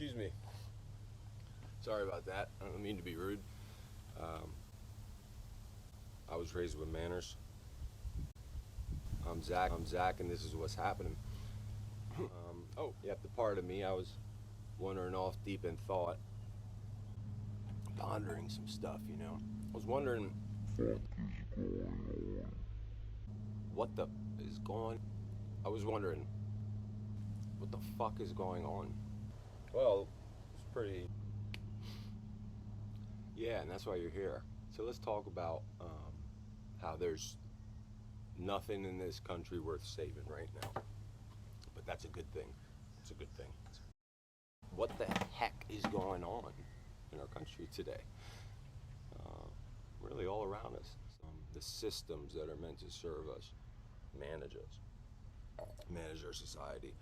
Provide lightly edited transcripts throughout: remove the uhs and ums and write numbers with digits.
Excuse me. Sorry about that. I don't mean to be rude. I was raised with manners. I'm Zach, and this is what's happening. Oh, yep, the part of me, I was wandering off deep in thought, pondering some stuff, I was wondering what the is going. I was wondering what the fuck is going on. Well, it's pretty. Yeah, and that's why you're here. So let's talk about how there's nothing in this country worth saving right now. But that's a good thing. It's a good thing. What the heck is going on in our country today? Really all around us. The systems that are meant to serve us, manage our society,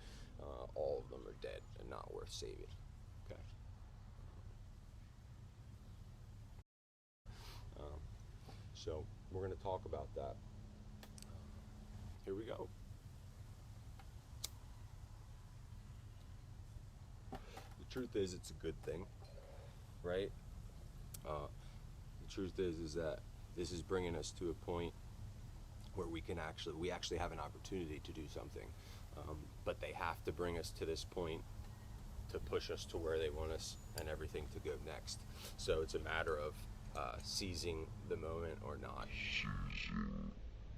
all of them are dead and not worth saving. Okay. So we're going to talk about that. Here we go. The truth is, it's a good thing, right? The truth is that this is bringing us to a point where we actually have an opportunity to do something, but they have to bring us to this point to push us to where they want us and everything to go next. So it's a matter of seizing the moment or not.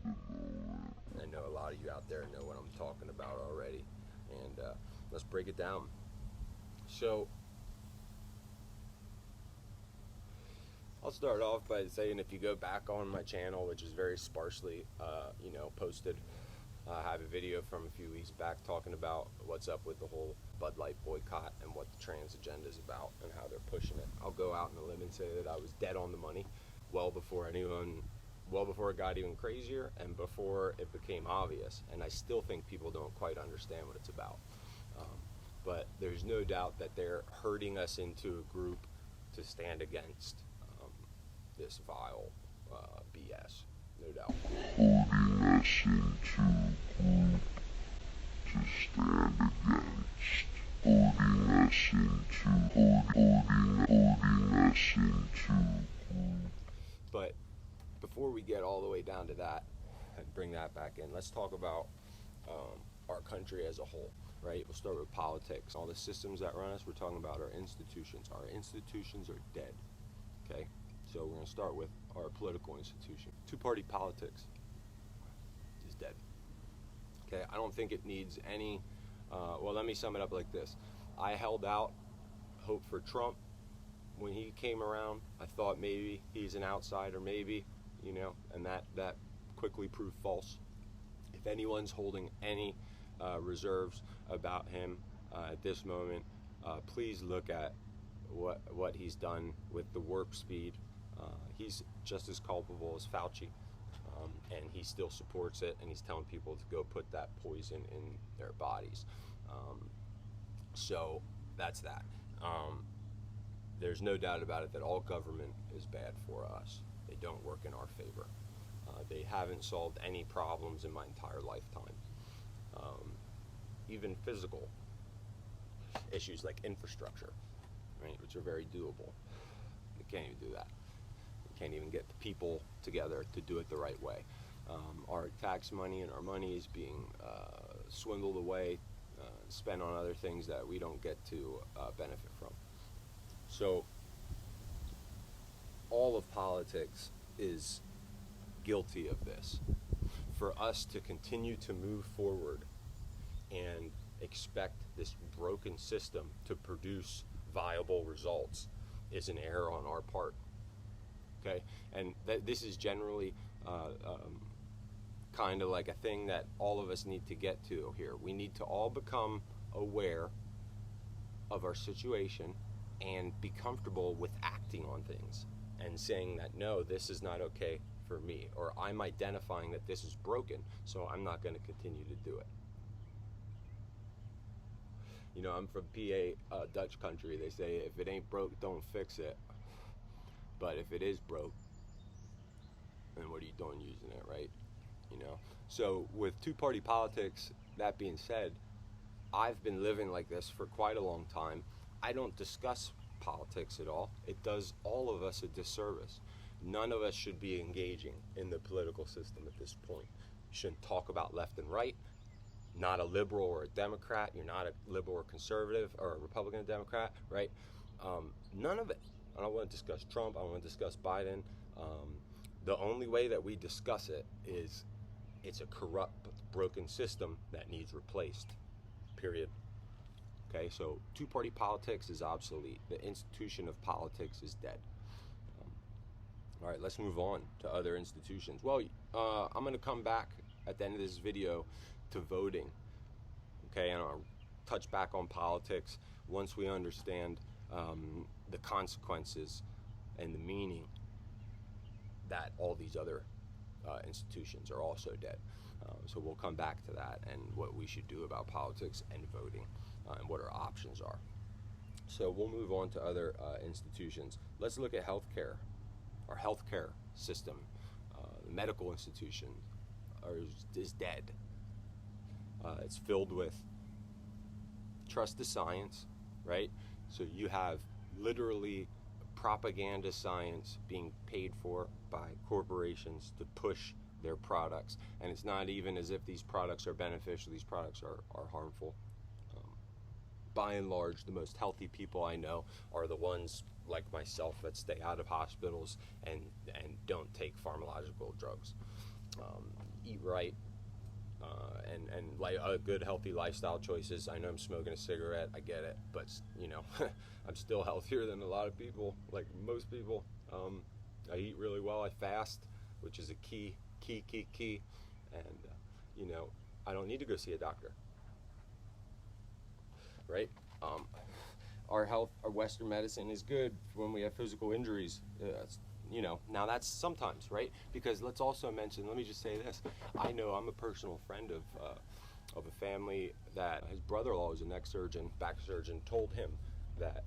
I know a lot of you out there know what I'm talking about already, and let's break it down. So I'll start off by saying, if you go back on my channel, which is very sparsely posted, I have a video from a few weeks back talking about what's up with the whole Bud Light boycott and what the trans agenda is about and how they're pushing it. I'll go out on a limb and say that I was dead on the money well before it got even crazier and before it became obvious. And I still think people don't quite understand what it's about. But there's no doubt that they're herding us into a group to stand against this vile BS, no doubt. Herding us into a group to stand against. Herding us into. But before we get all the way down to that and bring that back in, let's talk about our country as a whole, right? We'll start with politics. All the systems that run us, we're talking about our institutions. Our institutions are dead, okay? So we're going to start with our political institution. Two-party politics is dead. Okay, I don't think it needs any, well, let me sum it up like this. I held out hope for Trump when he came around. I thought maybe he's an outsider, maybe, and that quickly proved false. If anyone's holding any reserves about him at this moment, please look at what he's done with the warp speed. He's just as culpable as Fauci, and he still supports it, and he's telling people to go put that poison in their bodies. So that's that. There's no doubt about it that all government is bad for us. They don't work in our favor. They haven't solved any problems in my entire lifetime. Even physical issues like infrastructure, right, which are very doable. They can't even do that. Can't even get the people together to do it the right way. Our tax money and our money is being swindled away, spent on other things that we don't get to benefit from. So all of politics is guilty of this. For us to continue to move forward and expect this broken system to produce viable results is an error on our part. Okay, and this is generally kind of like a thing that all of us need to get to here. We need to all become aware of our situation and be comfortable with acting on things and saying that, no, this is not okay for me, or I'm identifying that this is broken, so I'm not going to continue to do it. I'm from PA, Dutch country. They say, if it ain't broke, don't fix it. But if it is broke, then what are you doing using it, right? So with two-party politics, that being said, I've been living like this for quite a long time. I don't discuss politics at all. It does all of us a disservice. None of us should be engaging in the political system at this point. You shouldn't talk about left and right. Not a liberal or a Democrat. You're not a liberal or conservative or a Republican or Democrat, right? None of it. I don't want to discuss Trump. I don't want to discuss Biden. The only way that we discuss it is it's a corrupt, broken system that needs replaced. Period. Okay, so two-party politics is obsolete. The institution of politics is dead. All right, let's move on to other institutions. Well, I'm going to come back at the end of this video to voting. Okay, and I'll touch back on politics once we understand the consequences and the meaning that all these other institutions are also dead. So we'll come back to that and what we should do about politics and voting and what our options are. So we'll move on to other institutions. Let's look at healthcare. Our healthcare system, the medical institution is dead. It's filled with trust the science, right? So you have literally propaganda science being paid for by corporations to push their products. And it's not even as if these products are beneficial, these products are harmful. By and large, the most healthy people I know are the ones like myself that stay out of hospitals and don't take pharmacological drugs. Eat right, and like good healthy lifestyle choices. I know I'm smoking a cigarette, I get it, but you know, I'm still healthier than a lot of people, like most people. I eat really well, I fast, which is a key, and you know, I don't need to go see a doctor, right? Our Western medicine is good when we have physical injuries. You know, now that's sometimes, right? Because let's also mention, let me just say this. I know I'm a personal friend of a family that his brother-in-law was a neck surgeon, back surgeon, told him that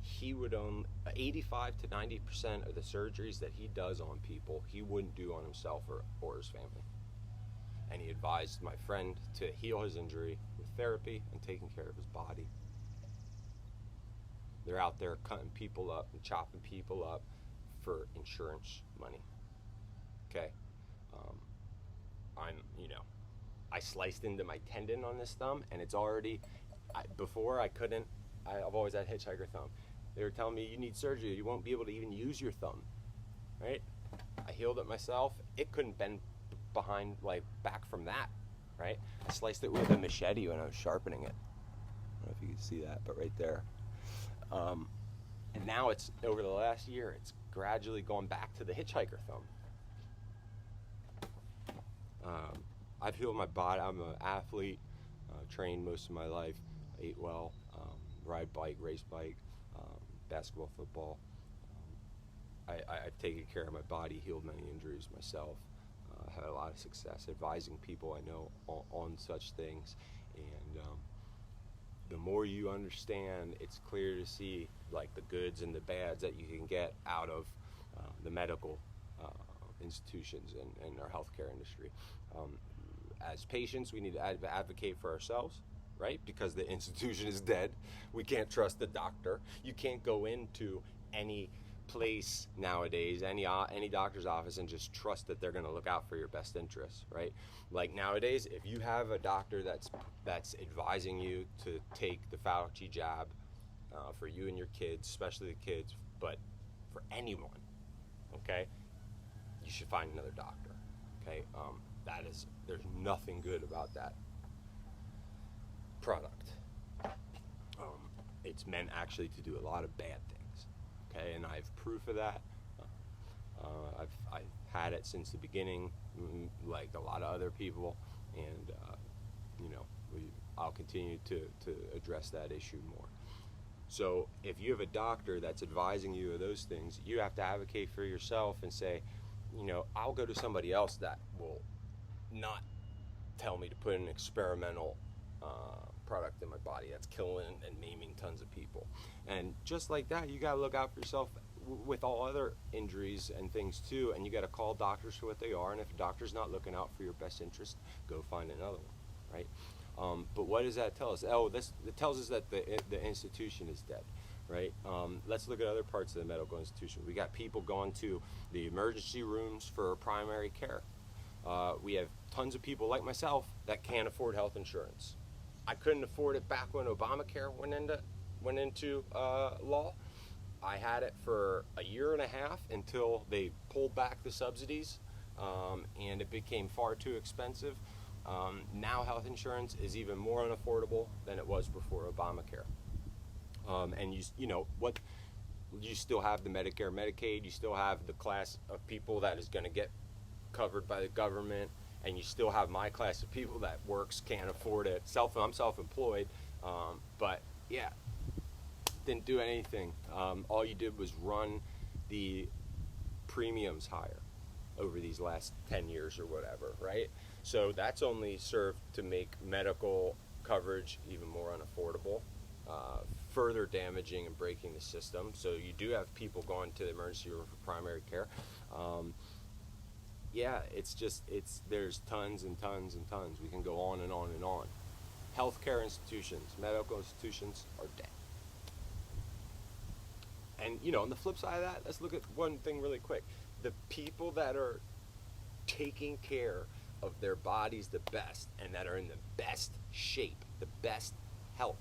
he would own 85 to 90% of the surgeries that he does on people, he wouldn't do on himself or his family. And he advised my friend to heal his injury with therapy and taking care of his body. They're out there cutting people up and chopping people up for insurance money. Okay, I sliced into my tendon on this thumb, and it's already. Before I couldn't. I've always had hitchhiker thumb. They were telling me you need surgery. You won't be able to even use your thumb. Right? I healed it myself. It couldn't bend back from that. Right? I sliced it with a machete when I was sharpening it. I don't know if you can see that, but right there. And now it's over the last year, it's gradually gone back to the hitchhiker thumb. I've healed my body. I'm an athlete, trained most of my life, ate well, ride bike, race bike, basketball, football. I've taken care of my body, healed many injuries myself, had a lot of success advising people I know on such things. And the more you understand, it's clear to see like the goods and the bads that you can get out of the medical institutions and our healthcare industry. As patients, we need to advocate for ourselves, right? Because the institution is dead. We can't trust the doctor. You can't go into any place nowadays, any doctor's office, and just trust that they're going to look out for your best interests, right? Like nowadays, if you have a doctor that's advising you to take the Fauci jab for you and your kids, especially the kids, but for anyone, okay, you should find another doctor, okay? There's nothing good about that product. It's meant actually to do a lot of bad things, okay, and I have proof of that. I've had it since the beginning, like a lot of other people, and I'll continue to address that issue more. So if you have a doctor that's advising you of those things, you have to advocate for yourself and say, I'll go to somebody else that will not tell me to put an experimental product in my body that's killing and maiming tons of people. And just like that, you got to look out for yourself with all other injuries and things too, and you got to call doctors for what they are, and if a doctor's not looking out for your best interest, go find another one, right? But what does that tell us? It tells us that the institution is dead, right? Let's look at other parts of the medical institution. We got people going to the emergency rooms for primary care. We have tons of people like myself that can't afford health insurance. I couldn't afford it back when Obamacare went into law. I had it for a year and a half until they pulled back the subsidies, and it became far too expensive. Now health insurance is even more unaffordable than it was before Obamacare. And you still have the Medicare, Medicaid. You still have the class of people that is going to get covered by the government, and you still have my class of people that works, can't afford it. I'm self-employed, but yeah, didn't do anything. All you did was run the premiums higher over these last 10 years or whatever, right? So that's only served to make medical coverage even more unaffordable, further damaging and breaking the system. So you do have people going to the emergency room for primary care. There's tons and tons and tons. We can go on and on and on. Healthcare institutions, medical institutions are dead. And on the flip side of that, let's look at one thing really quick. The people that are taking care of their bodies the best and that are in the best shape, the best health,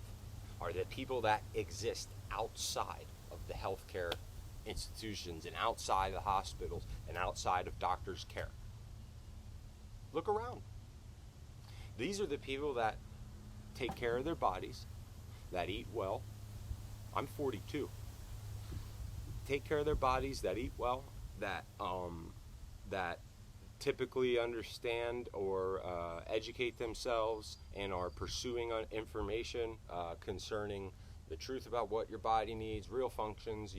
are the people that exist outside of the healthcare institutions and outside of the hospitals and outside of doctors' care. Look around. These are the people that take care of their bodies, that eat well. I'm 42. Take care of their bodies, that eat well, that typically understand or educate themselves and are pursuing information concerning the truth about what your body needs, real functions,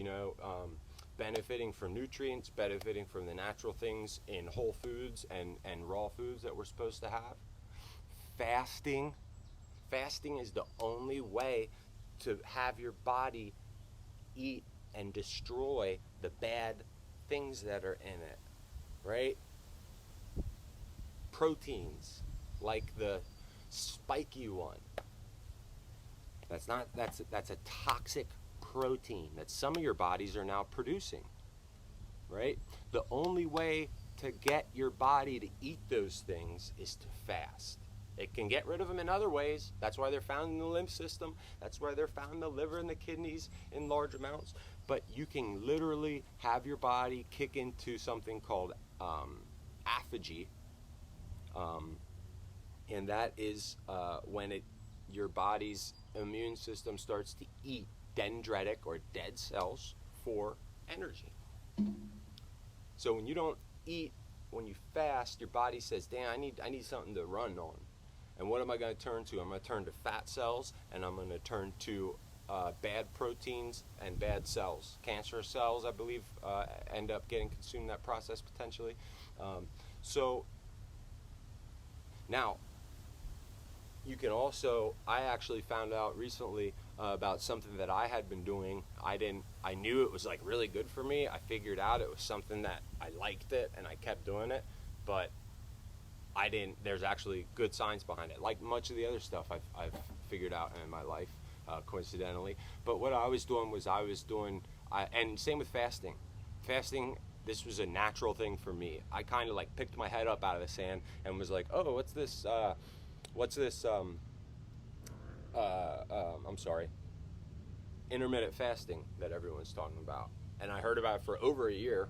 benefiting from nutrients, benefiting from the natural things in whole foods and raw foods that we're supposed to have. Fasting is the only way to have your body eat and destroy the bad things that are in it, right? Proteins, like the spiky one. That's a toxic protein that some of your bodies are now producing, right? The only way to get your body to eat those things is to fast. It can get rid of them in other ways. That's why they're found in the lymph system. That's why they're found in the liver and the kidneys in large amounts. But you can literally have your body kick into something called aphagy. And that is when your body's immune system starts to eat dendritic or dead cells for energy. So when you don't eat, when you fast, your body says, damn, I need something to run on. And what am I going to turn to? I'm going to turn to fat cells, and I'm going to turn to bad proteins and bad cells. Cancerous cells, I believe, end up getting consumed in that process potentially. So now, you can also, I actually found out recently about something that I had been doing. I knew it was like really good for me. I figured out it was something that I liked it and I kept doing it, but there's actually good science behind it, like much of the other stuff I've figured out in my life, coincidentally. But what I was doing was and same with fasting. Fasting, this was a natural thing for me. I kind of like picked my head up out of the sand and was like, oh, what's this, intermittent fasting that everyone's talking about. And I heard about it for over a year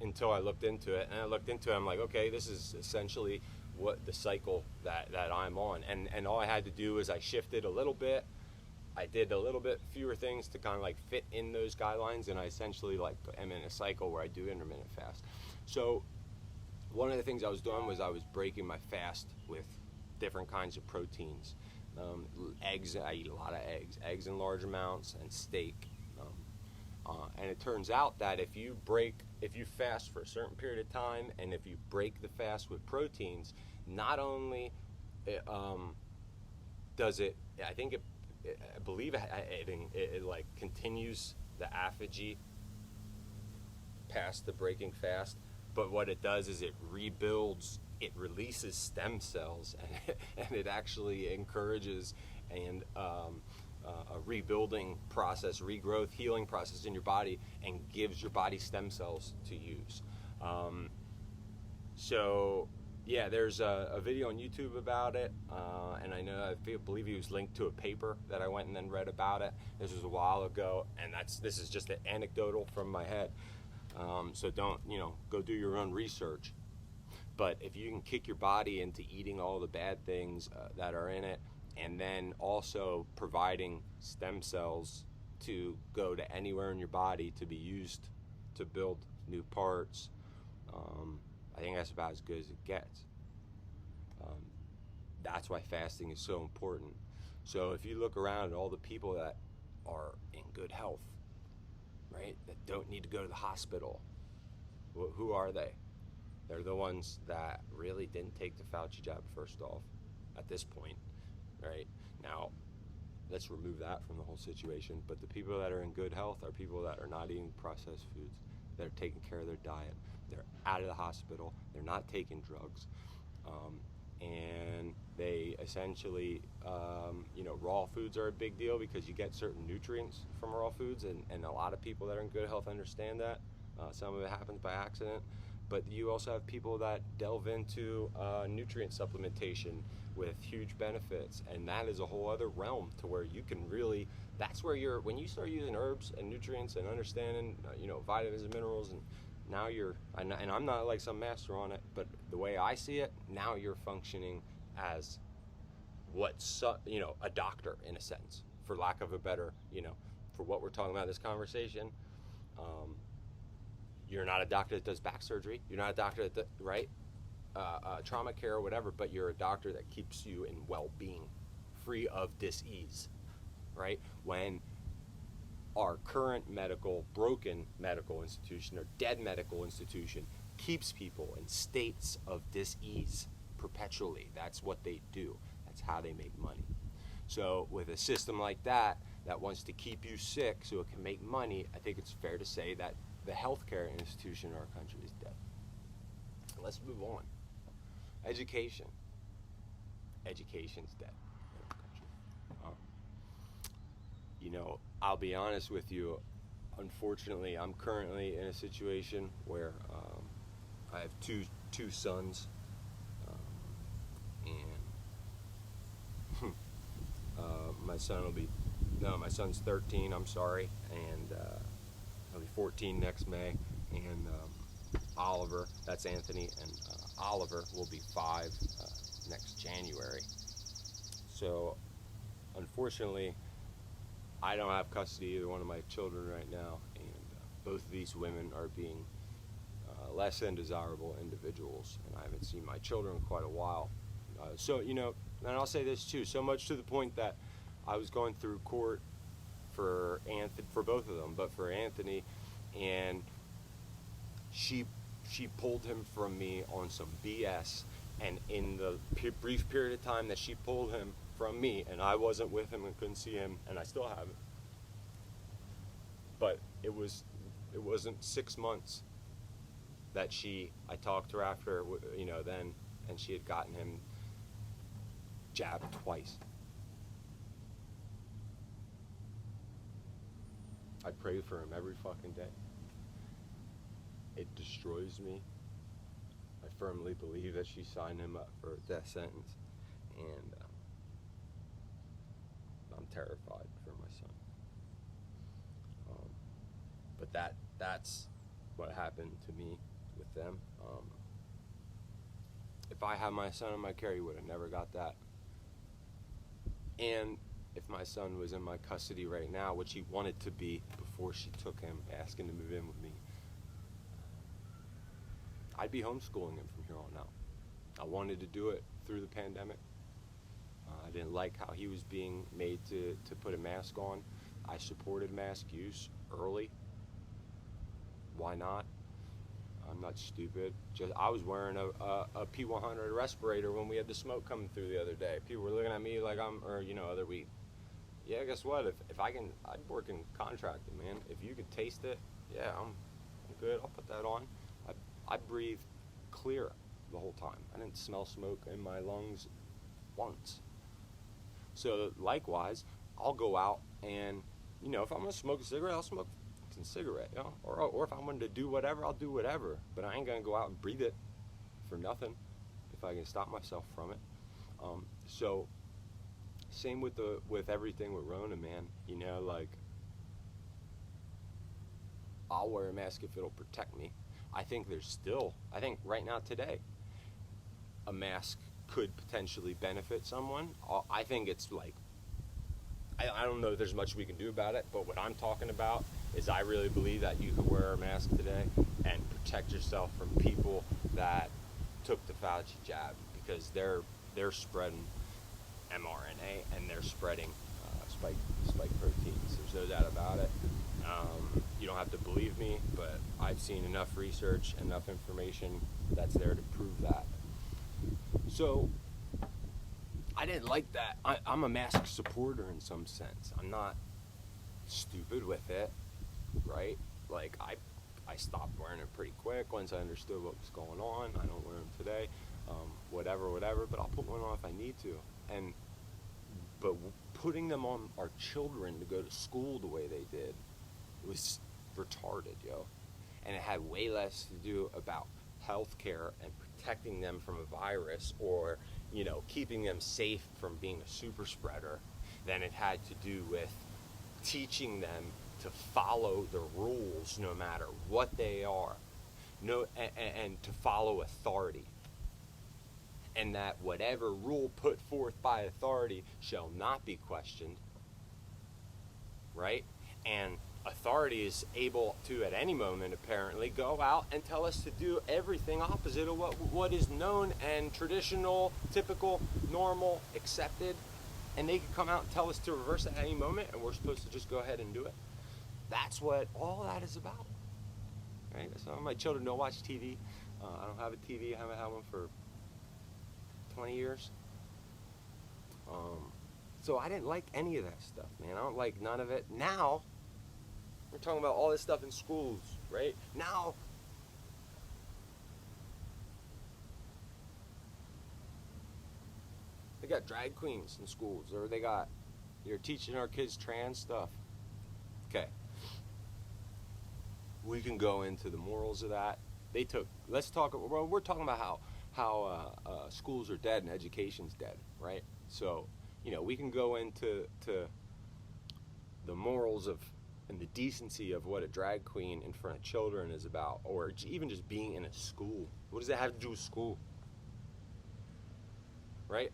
until I looked into it. And I looked into it, I'm like, okay, this is essentially what the cycle that I'm on. And all I had to do is I shifted a little bit. I did a little bit fewer things to kind of like fit in those guidelines, and I essentially like am in a cycle where I do intermittent fast. So one of the things I was doing was I was breaking my fast with different kinds of proteins. Eggs, I eat a lot of eggs in large amounts, and steak. And it turns out that if you fast for a certain period of time, and if you break the fast with proteins, not only does it, I believe it like continues the aphagy past the breaking fast, but what it does is it rebuilds it releases stem cells, and it actually encourages and a rebuilding process, regrowth, healing process in your body, and gives your body stem cells to use. So yeah, there's a video on YouTube about it, and I believe he was linked to a paper that I went and then read about it. This was a while ago, and this is just an anecdotal from my head. So don't, go do your own research. But if you can kick your body into eating all the bad things that are in it, and then also providing stem cells to go to anywhere in your body to be used to build new parts, I think that's about as good as it gets. That's why fasting is so important. So if you look around at all the people that are in good health, right, that don't need to go to the hospital, who are they? They're the ones that really didn't take the Fauci jab first off at this point, right? Now, let's remove that from the whole situation. But the people that are in good health are people that are not eating processed foods. They're taking care of their diet. They're out of the hospital. They're not taking drugs. And they essentially, raw foods are a big deal because you get certain nutrients from raw foods. And a lot of people that are in good health understand that. Some of it happens by accident. But you also have people that delve into nutrient supplementation with huge benefits, and that is a whole other realm to where you can really, that's where when you start using herbs and nutrients and understanding, vitamins and minerals, and now and I'm not like some master on it, but the way I see it, now you're functioning as a doctor in a sense, for lack of a better, for what we're talking about in this conversation. You're not a doctor that does back surgery. You're not a doctor that, right? Trauma care or whatever, but you're a doctor that keeps you in well-being, free of dis-ease, right? When our current broken medical institution or dead medical institution keeps people in states of dis-ease perpetually. That's what they do. That's how they make money. So with a system like that wants to keep you sick so it can make money, I think it's fair to say that the healthcare institution in our country is dead. Let's move on. Education. Education's dead in our country. I'll be honest with you. Unfortunately, I'm currently in a situation where I have two sons, and my son's 13. I'm sorry, and he'll be 14 next May, and Oliver, that's Anthony, and Oliver will be 5 next January. So, unfortunately, I don't have custody of either one of my children right now, and both of these women are being less than desirable individuals, and I haven't seen my children in quite a while. And I'll say this too, so much to the point that I was going through court for both of them, but for Anthony, and she pulled him from me on some BS, and in the brief period of time that she pulled him from me, and I wasn't with him and couldn't see him, and I still haven't, but it wasn't 6 months that I talked to her after, then, and she had gotten him jabbed twice. I pray for him every fucking day. It destroys me. I firmly believe that she signed him up for a death sentence, and I'm terrified for my son. But that's what happened to me with them. If I had my son in my care, he would have never got that. And if my son was in my custody right now, which he wanted to be before she took him, asking to move in with me, I'd be homeschooling him from here on out. I wanted to do it through the pandemic. I didn't like how he was being made to put a mask on. I supported mask use early. Why not? I'm not stupid. I was wearing a P100 respirator when we had the smoke coming through the other day. People were looking at me like other week. Yeah, guess what? If I'd work in contracting, man. If you could taste it, yeah, I'm good. I'll put that on. I breathe clear the whole time. I didn't smell smoke in my lungs once. So likewise, I'll go out and, if I'm gonna smoke a cigarette, I'll smoke a cigarette, or if I'm gonna do whatever, I'll do whatever. But I ain't gonna go out and breathe it for nothing if I can stop myself from it. So same with everything with Rona, man. Like, I'll wear a mask if it'll protect me. I think right now today, a mask could potentially benefit someone. I think it's like, I don't know if there's much we can do about it, but what I'm talking about is I really believe that you could wear a mask today and protect yourself from people that took the Fauci jab, because they're spreading mRNA and they're spreading spike proteins. There's no doubt about it. You don't have to believe me, but I've seen enough research, enough information that's there to prove that. So I didn't like that. I'm a mask supporter in some sense. I'm not stupid with it, right? Like, I stopped wearing it pretty quick once I understood what was going on. I don't wear them today, whatever, but I'll put one on if I need to. But putting them on our children to go to school the way they did was retarded, yo. And it had way less to do about healthcare and protecting them from a virus, or keeping them safe from being a super spreader, than it had to do with teaching them to follow the rules no matter what they are, and to follow authority, and that whatever rule put forth by authority shall not be questioned, right? And authority is able to, at any moment, apparently, go out and tell us to do everything opposite of what is known and traditional, typical, normal, accepted. And they could come out and tell us to reverse at any moment, and we're supposed to just go ahead and do it. That's what all that is about, right? So my children don't watch TV. I don't have a TV. I haven't had one for 20 years. So I didn't like any of that stuff, man. I don't like none of it. Now, we're talking about all this stuff in schools, right? Now, they got drag queens in schools, or you're teaching our kids trans stuff. Okay. We can go into the morals of that. We're talking about how schools are dead and education's dead, right? So, we can go into the morals of and the decency of what a drag queen in front of children is about, or even just being in a school. What does that have to do with school? Right?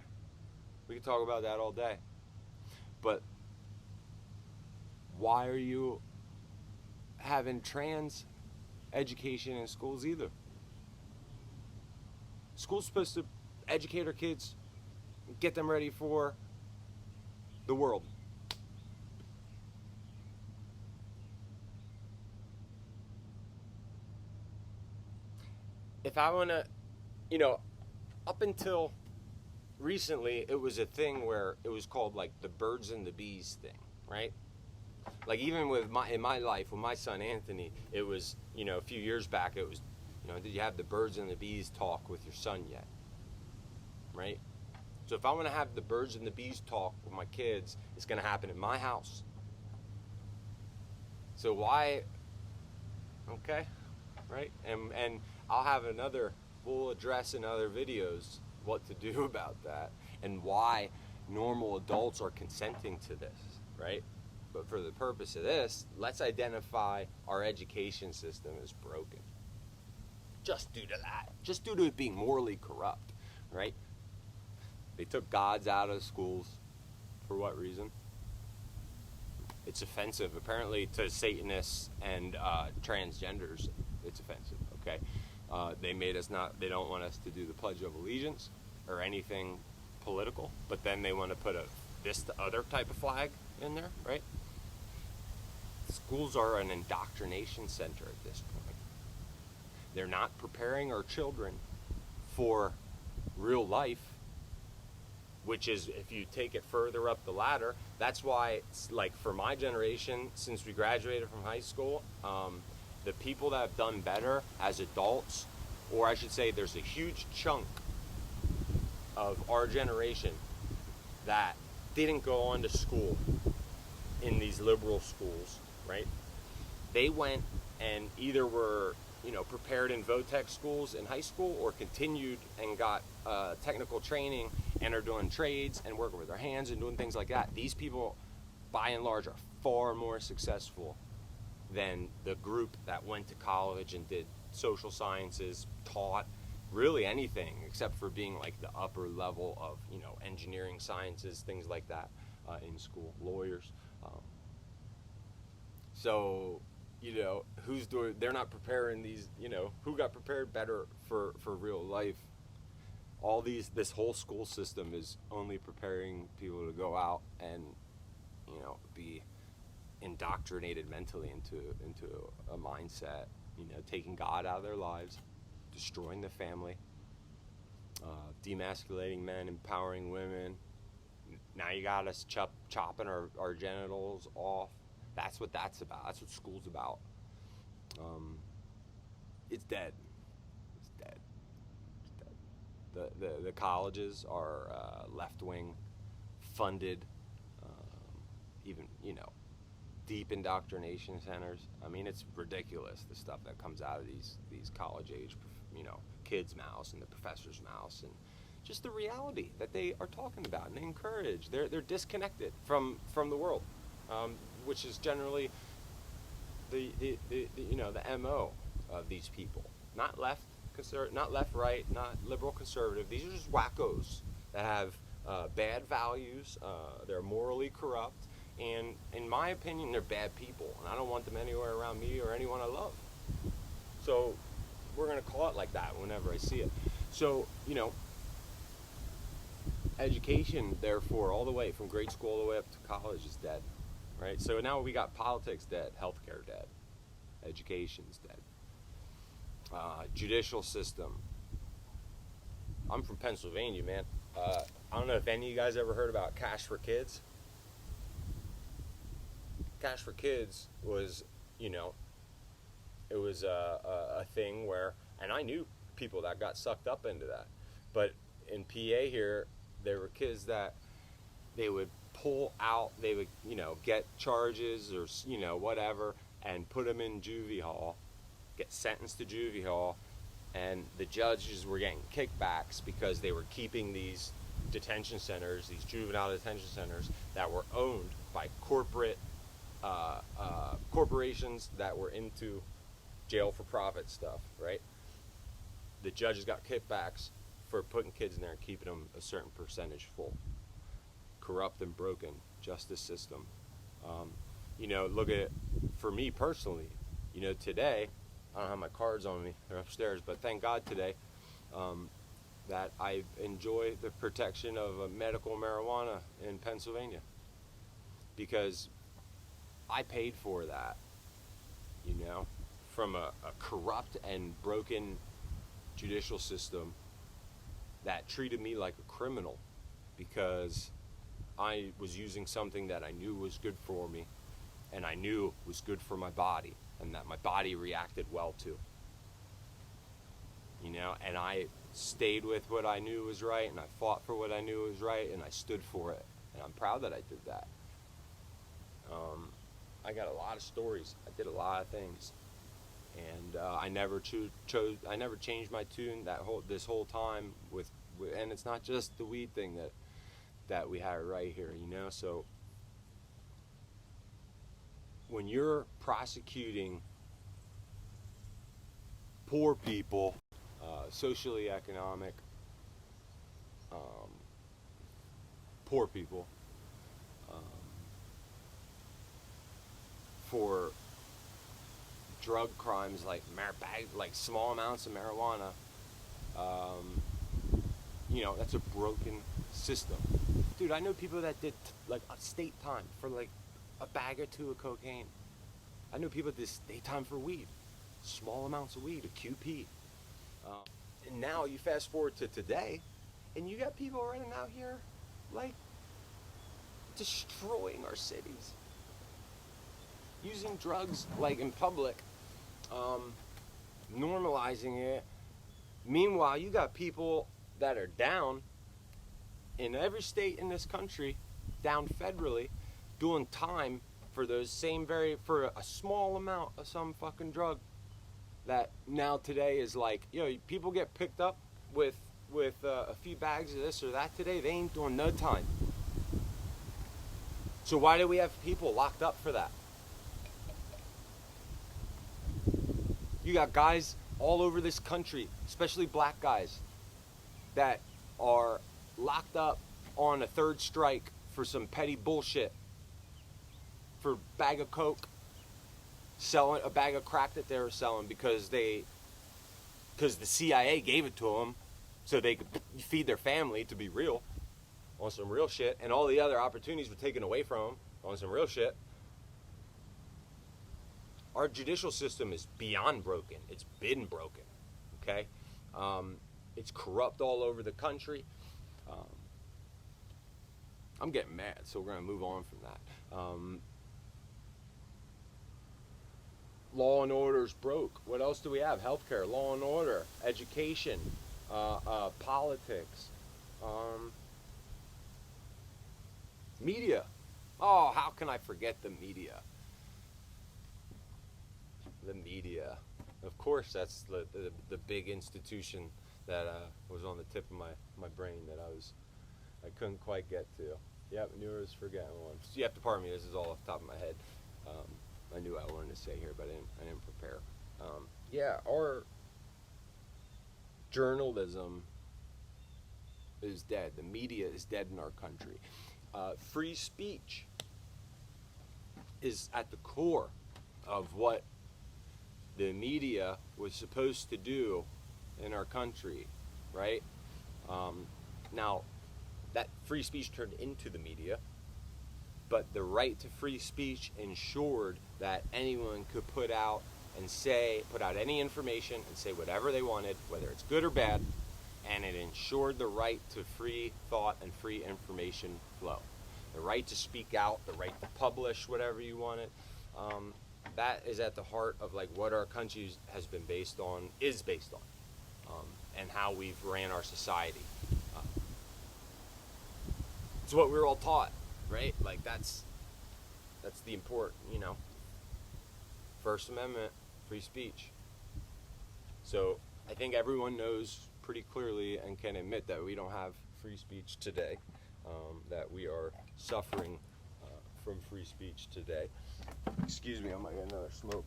We can talk about that all day. But why are you having trans education in schools either? School's supposed to educate our kids, get them ready for the world. If I want to, up until recently, it was a thing where it was called like the birds and the bees thing, right? Like, even in my life, with my son Anthony, it was, a few years back, it was, did you have the birds and the bees talk with your son yet? Right? So if I want to have the birds and the bees talk with my kids, it's going to happen in my house. So why? Okay, right? And we'll address in other videos what to do about that and why normal adults are consenting to this, right? But for the purpose of this, let's identify our education system as broken. Just due to that. Just due to it being morally corrupt, right? They took gods out of schools. For what reason? It's offensive, apparently, to Satanists and transgenders. It's offensive, okay? They don't want us to do the Pledge of Allegiance or anything political, but then they want to put this other type of flag in there, right? Schools are an indoctrination center at this point. They're not preparing our children for real life, which is, if you take it further up the ladder, that's why, it's like, for my generation, since we graduated from high school, the people that have done better as adults or I should say there's a huge chunk of our generation that didn't go on to school in these liberal schools, right? They went and either were, prepared in VOTEC schools in high school, or continued and got technical training and are doing trades and working with their hands and doing things like that. These people, by and large, are far more successful than the group that went to college and did social sciences, taught really anything except for being like the upper level of, engineering sciences, things like that in school, lawyers. So, who's doing, they're not preparing these, who got prepared better for real life? This whole school system is only preparing people to go out and, be indoctrinated mentally into a mindset, taking God out of their lives, destroying the family, demasculating men, empowering women. Now you got us chopping our genitals off. That's what that's about. That's what school's about. It's dead. It's dead. It's dead. The colleges are left-wing funded, even, deep indoctrination centers. I mean, it's ridiculous, the stuff that comes out of these college age, kids' mouths and the professors' mouths, and just the reality that they are talking about and they encourage. They're disconnected from the world, which is generally the MO of these people. Not left, not left, right, not liberal, conservative. These are just wackos that have bad values. They're morally corrupt, and in my opinion, they're bad people, and I don't want them anywhere around me or anyone I love. So we're gonna call it like that whenever I see it. So, education, therefore, all the way from grade school all the way up to college is dead, right? So now we got politics dead, healthcare dead, education's dead, judicial system. I'm from Pennsylvania, man. I don't know if any of you guys ever heard about Cash for Kids. Cash for Kids was, it was a thing where, and I knew people that got sucked up into that, but in PA here, there were kids that they would pull out, they would, get charges or, whatever, and put them in juvie hall, get sentenced to juvie hall, and the judges were getting kickbacks because they were keeping these detention centers, these juvenile detention centers that were owned by corporations that were into jail for profit stuff, right? The judges got kickbacks for putting kids in there and keeping them a certain percentage full. Corrupt and broken justice system. Look at it for me personally. Today, I don't have my cards on me, they're upstairs, but thank God today that I enjoy the protection of medical marijuana in Pennsylvania, because I paid for that, from a corrupt and broken judicial system that treated me like a criminal because I was using something that I knew was good for me and I knew was good for my body and that my body reacted well to. And I stayed with what I knew was right, and I fought for what I knew was right, and I stood for it. And I'm proud that I did that. I got a lot of stories. I did a lot of things. And I never changed my tune this whole time with, and it's not just the weed thing that we have right here, So when you're prosecuting poor people, socially economic, poor people, for drug crimes like small amounts of marijuana, that's a broken system. Dude, I know people that did like a state time for like a bag or two of cocaine. I know people that did state time for weed, small amounts of weed, a QP. And now you fast forward to today, and you got people running out here like destroying our cities, using drugs like in public, normalizing it, Meanwhile, you got people that are down in every state in this country, down federally, doing time for those same for a small amount of some fucking drug that now today is like, people get picked up with a few bags of this or that today. They ain't doing no time. So why do we have people locked up for that? You got guys all over this country, especially black guys, that are locked up on a third strike for some petty bullshit, for a bag of coke, selling a bag of crack that they were selling because the CIA gave it to them so they could feed their family, to be real, on some real shit, and all the other opportunities were taken away from them on some real shit. Our judicial system is beyond broken. It's been broken, okay? It's corrupt all over the country. I'm getting mad, so we're going to move on from that. Law and order's broke. What else do we have? Healthcare, law and order, education, politics, media. Oh, how can I forget the media? The media. Of course, that's the big institution that was on the tip of my brain that I couldn't quite get to. Yep, I knew I was forgetting one. So you have to pardon me, this is all off the top of my head. I knew what I wanted to say here, but I didn't prepare. Our journalism is dead. The media is dead in our country. Free speech is at the core of what the media was supposed to do in our country, right? Now, that free speech turned into the media, but the right to free speech ensured that anyone could put out any information and say whatever they wanted, whether it's good or bad, and it ensured the right to free thought and free information flow. The right to speak out, the right to publish whatever you wanted. That is at the heart of like what our country is based on, and how we've ran our society. It's what we were all taught, right? Like that's the important, First Amendment, free speech. So I think everyone knows pretty clearly and can admit that we don't have free speech today, that we are suffering from free speech today. Excuse me, I might get another smoke.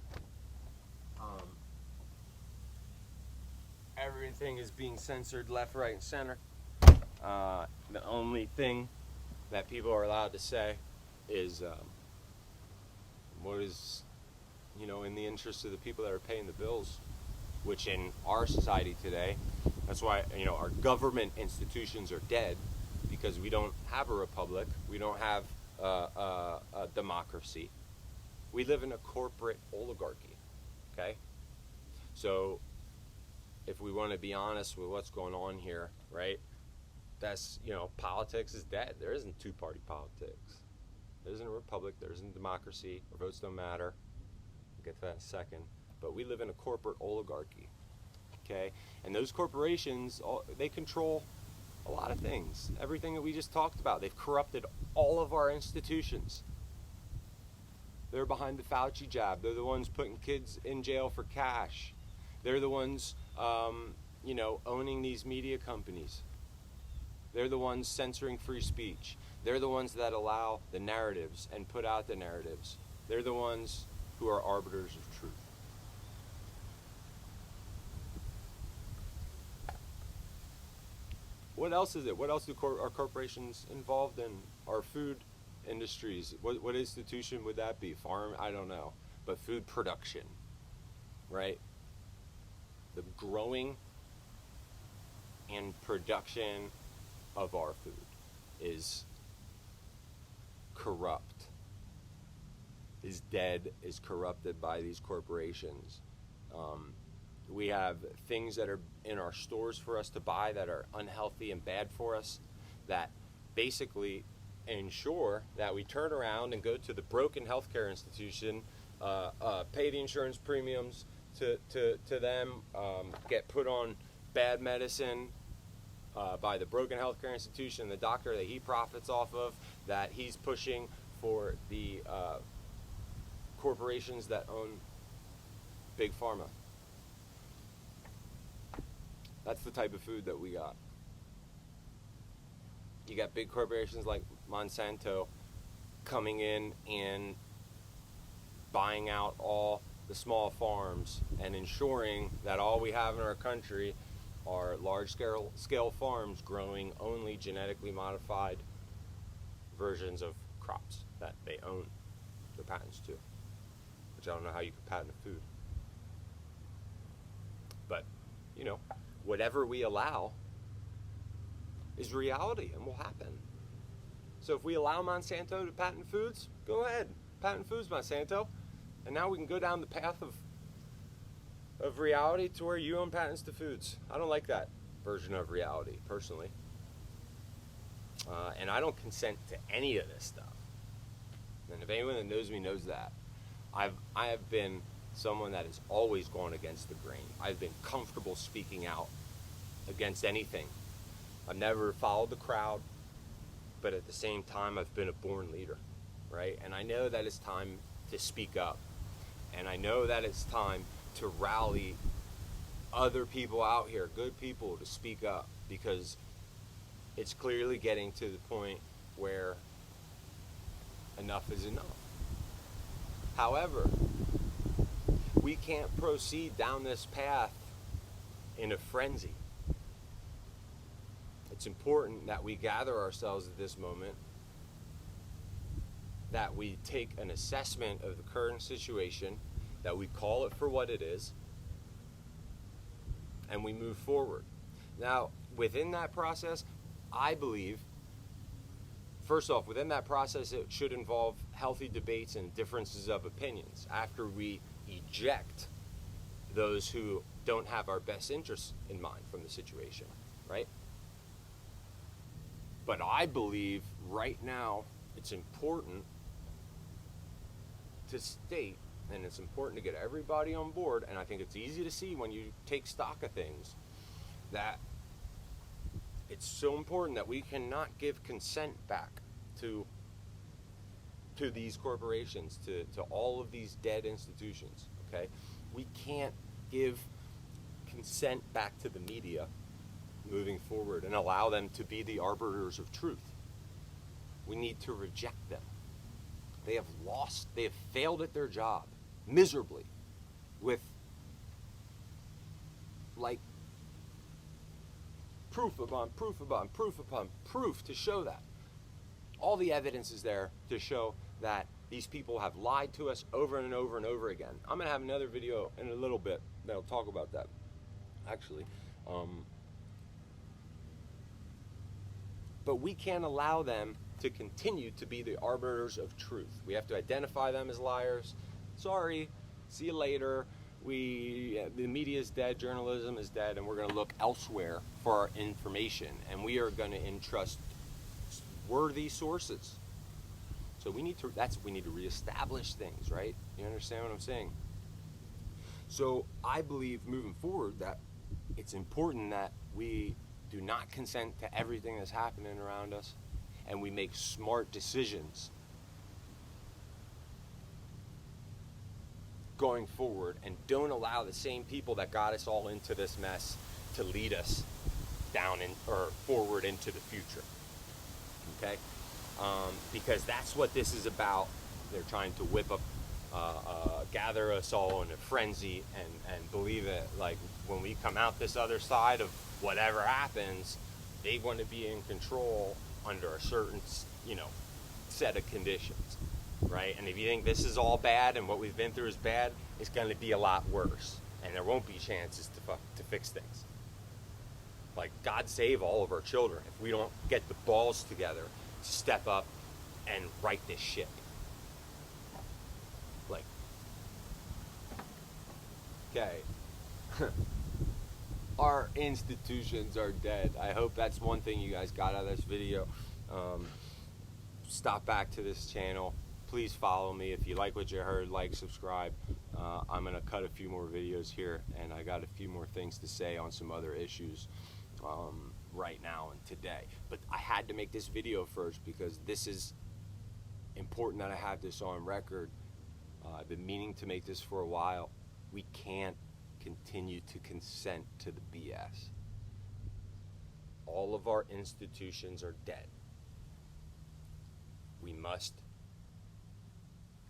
Everything is being censored left, right, and center. The only thing that people are allowed to say is what is, in the interest of the people that are paying the bills, which in our society today, that's why, our government institutions are dead, because we don't have a republic, we don't have a democracy. We live in a corporate oligarchy, okay? So if we want to be honest with what's going on here, right, that's, politics is dead. There isn't two-party politics. There isn't a republic, there isn't democracy, our votes don't matter. We'll get to that in a second. But we live in a corporate oligarchy, okay? And those corporations, they control a lot of things. Everything that we just talked about. They've corrupted all of our institutions. They're behind the Fauci jab. They're the ones putting kids in jail for cash. They're the ones, owning these media companies. They're the ones censoring free speech. They're the ones that allow the narratives and put out the narratives. They're the ones who are arbiters of truth. What else is it? What else are corporations involved in? Our food industries. What institution would that be? Farm? I don't know. But food production, right? The growing and production of our food is corrupt, is dead, is corrupted by these corporations. We have things that are in our stores for us to buy that are unhealthy and bad for us, that basically ensure that we turn around and go to the broken healthcare institution, pay the insurance premiums to them, get put on bad medicine by the broken healthcare institution, the doctor that he profits off of, that he's pushing for the corporations that own big pharma. That's the type of food that we got. You got big corporations like Monsanto coming in and buying out all the small farms and ensuring that all we have in our country are large-scale farms growing only genetically modified versions of crops that they own the patents to, which I don't know how you could patent a food. But, you know, whatever we allow is reality and will happen. So if we allow Monsanto to patent foods, go ahead, patent foods, Monsanto. And now we can go down the path of reality to where you own patents to foods. I don't like that version of reality, personally. And I don't consent to any of this stuff. And if anyone that knows me knows that. I have been someone that has always gone against the grain. I've been comfortable speaking out against anything. I've never followed the crowd, but at the same time, I've been a born leader, right? And I know that it's time to speak up. And I know that it's time to rally other people out here, good people, to speak up, because it's clearly getting to the point where enough is enough. However, we can't proceed down this path in a frenzy. It's important that we gather ourselves at this moment, that we take an assessment of the current situation, that we call it for what it is, and we move forward. Now, within that process, I believe, first off, within that process, it should involve healthy debates and differences of opinions after we eject those who don't have our best interests in mind from the situation, right? But I believe right now it's important to state, and it's important to get everybody on board, and I think it's easy to see when you take stock of things, that it's so important that we cannot give consent back to these corporations, to all of these dead institutions, okay? We can't give consent back to the media moving forward and allow them to be the arbiters of truth. We need to reject them. They have failed at their job miserably, with like proof upon proof upon proof upon proof to show that. All the evidence is there to show that these people have lied to us over and over and over again. I'm going to have another video in a little bit that'll talk about that, actually. But we can't allow them to continue to be the arbiters of truth. We have to identify them as liars. Sorry, see you later. The media is dead, journalism is dead, and we're going to look elsewhere for our information. And we are going to entrust worthy sources. So we need to reestablish things, right? You understand what I'm saying? So I believe moving forward that it's important that we do not consent to everything that's happening around us, and we make smart decisions going forward, and don't allow the same people that got us all into this mess to lead us or forward into the future. Okay? Because that's what this is about. They're trying to whip up, gather us all in a frenzy and believe it. Like, when we come out this other side of whatever happens, they want to be in control under a certain, set of conditions, right? And if you think this is all bad and what we've been through is bad, it's going to be a lot worse, and there won't be chances to fix things. Like, God save all of our children if we don't get the balls together to step up and right this ship. Like, okay. Our institutions are dead. I hope that's one thing you guys got out of this video. Stop back to this channel. please follow me. If you like what you heard, like, subscribe. I'm going to cut a few more videos here, and I got a few more things to say on some other issues right now and today. But I had to make this video first because this is important that I have this on record. I've been meaning to make this for a while. We can't continue to consent to the BS. All of our institutions are dead. We must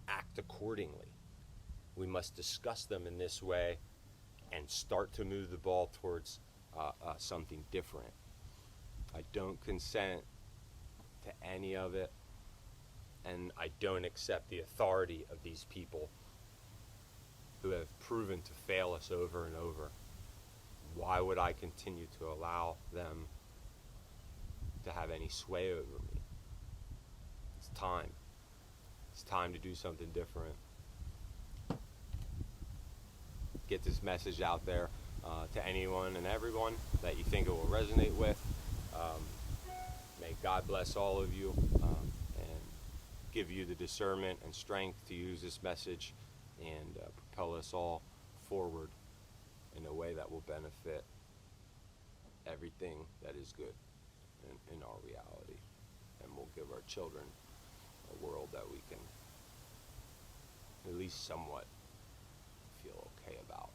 act accordingly. We must discuss them in this way and start to move the ball towards something different. I don't consent to any of it, and I don't accept the authority of these people who have proven to fail us over and over. Why would I continue to allow them to have any sway over me? It's time. It's time to do something different. Get this message out there to anyone and everyone that you think it will resonate with. May God bless all of you and give you the discernment and strength to use this message and propel us all forward in a way that will benefit everything that is good in our reality, and will give our children a world that we can at least somewhat feel okay about.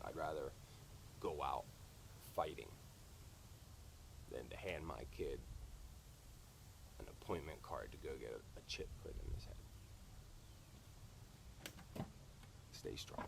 I'd rather go out fighting than to hand my kid an appointment card to go get a chip put in his head. Stay strong.